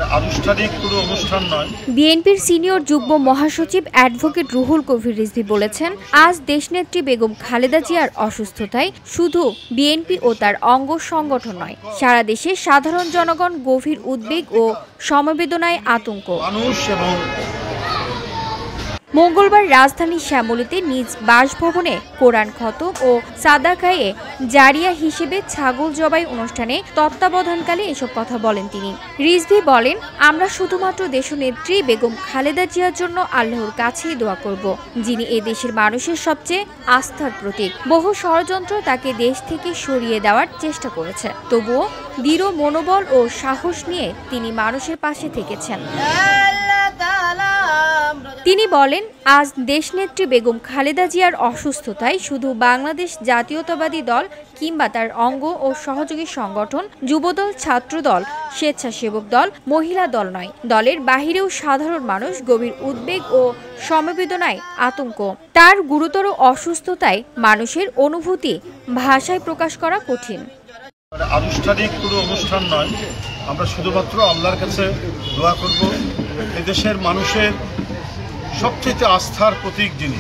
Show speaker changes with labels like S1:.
S1: আনুষ্ঠানিক কোনো অনুষ্ঠান নয়।
S2: বিএনপির সিনিয়র যুগ্ম মহাসচিব অ্যাডভোকেট রুহুল কবির রিজভী বলেছেন, আজ দেশনেত্রী বেগম খালেদা জিয়ার অসুস্থতায় শুধু বিএনপি ও তার অঙ্গ সংগঠন নয়, সারা দেশে সাধারণ জনগণ গভীর উদ্বেগ ও সমবেদনায় আতঙ্ক। মঙ্গলবার রাজধানীর শ্যামলীতে নিজ বাসভবনে কোরআন খতম ও সাদাকায়ে জারিয়া হিসেবে ছাগল জবাই অনুষ্ঠানে তত্ত্বাবধানকালে এসব কথা বলেন তিনি। রিজভী বলেন, আমরা শুধুমাত্র দেশনেত্রী বেগম খালেদা জিয়ার জন্য আল্লাহর কাছেই দোয়া করব, যিনি এ দেশের মানুষের সবচেয়ে আস্থার প্রতীক। বহু ষড়যন্ত্র তাকে দেশ থেকে সরিয়ে দেওয়ার চেষ্টা করেছে, তবুও দৃঢ় মনোবল ও সাহস নিয়ে তিনি মানুষের পাশে থেকেছেন। তিনি বলেন, আজ দেশনেত্রী বেগম খালেদা জিয়ার অসুস্থতায় শুধু বাংলাদেশ জাতীয়তাবাদী দল কিংবা তার অঙ্গ ও সহযোগী সংগঠন, যুবদল, ছাত্রদল, স্বেচ্ছাসেবক দল, মহিলা দল নয়, দলের বাহিরেও সাধারণ মানুষ গভীর উদ্বেগ ও সমবেদনায় আতঙ্ক। তার গুরুতর অসুস্থতায় মানুষের অনুভূতি ভাষায় প্রকাশ করা কঠিন।
S1: আনুষ্ঠানিক কোনো অনুষ্ঠান নয়, আমরা শুধুমাত্র আল্লাহর কাছে দোয়া করব। এদেশের মানুষের সবচেয়ে আস্থার প্রতীক যিনি,